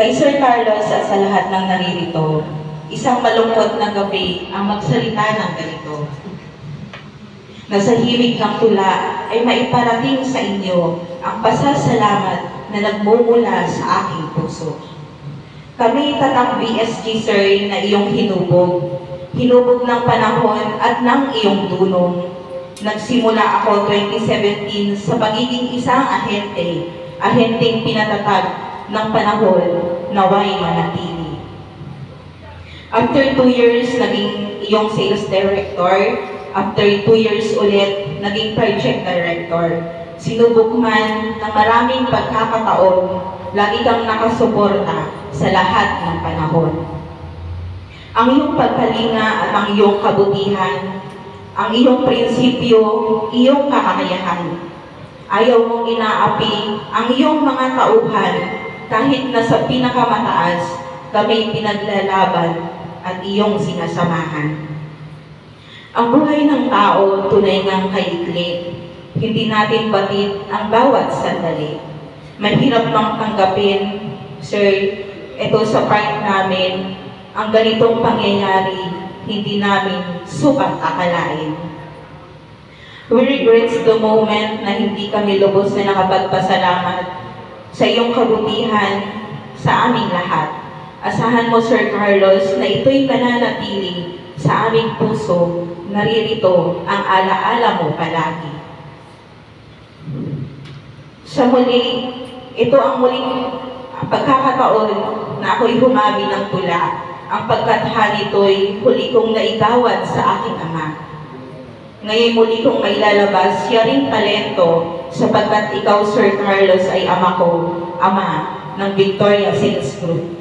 Kay Sir Carlos at sa lahat ng naririto, isang malungkot na gabi ang magsalita ng ganito. Na sa himig ng tula ay maiparating sa inyo ang pasasalamat na nagmumula sa aking puso. Kami tatak VSG Sir na iyong hinubog ng panahon at ng iyong dunong. Nagsimula ako 2017 sa pagiging isang ahenteng pinatatag ng panahon naway manatili. After 2 years, naging iyong sales director. After 2 years ulit, naging project director. Sinubok man ng maraming pagkakataon, lagi kang nakasuporta sa lahat ng panahon. Ang iyong pagkalinga at ang iyong kabutihan, ang iyong prinsipyo, iyong kakayahan. Ayaw mong inaapi ang iyong mga tauhan kahit nasa pinakamataas kami pinaglalaban at iyong sinasamahan. Ang buhay ng tao tunay ngang kaikli. Hindi natin batid ang bawat sandali. Mahirap mang tanggapin, Sir, ito sa part namin, ang ganitong pangyayari, hindi namin sukat akalain. We regret the moment na hindi kami lubos na nakapagpasalamat sa iyong kabutihan sa aming lahat. Asahan mo, Sir Carlos, na ito'y mananatili sa aming puso, naririto ang alaala mo palagi. Sa muli, ito ang muling pagkakataon na ako'y humami ng tula. Ang pagkatha nito'y huli kong naigawad sa aking ama. Ngayon muli kong mailalabas siya ring talento sapagkat ikaw, Sir Carlos, ay ama ng Victoria Sales Group.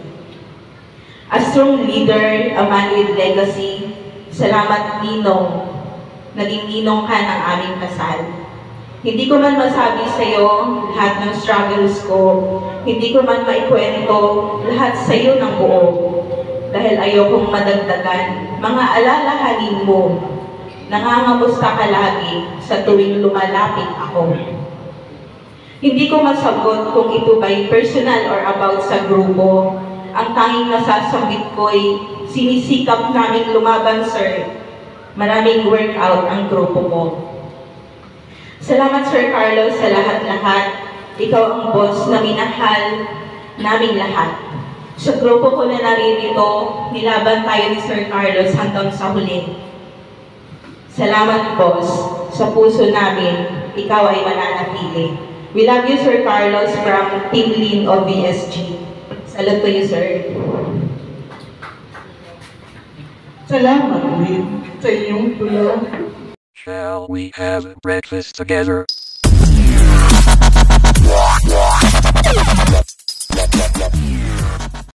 A strong leader, a man with legacy. Salamat, Ninong. Naging ninong ka ng aming kasal. Hindi ko man masabi sa iyo lahat ng struggles ko. Hindi ko man maikwento lahat sa iyo ng buo. Dahil ayokong madagdagan mga alalahanin mo. Nangangamusta ka lagi sa tuwing lumalapit ako. Hindi ko masagot kung ito ba'y personal or about sa grupo. Ang tanging nasasagot ko'y sinisikap naming lumaban, Sir. Maraming workout ang grupo ko. Salamat, Sir Carlos, sa lahat-lahat. Ikaw ang boss na minahal naming lahat. Sa grupo ko na naririto, nilaban tayo ni Sir Carlos hanggang sa huli. Salamat, boss. Sa puso namin, ikaw ay mananatili. We love you, Sir Carlos, from Team Lean of VSG. Salute to you, sir. Salamat, Lynn, sa iyong tulong. Shall we have breakfast together?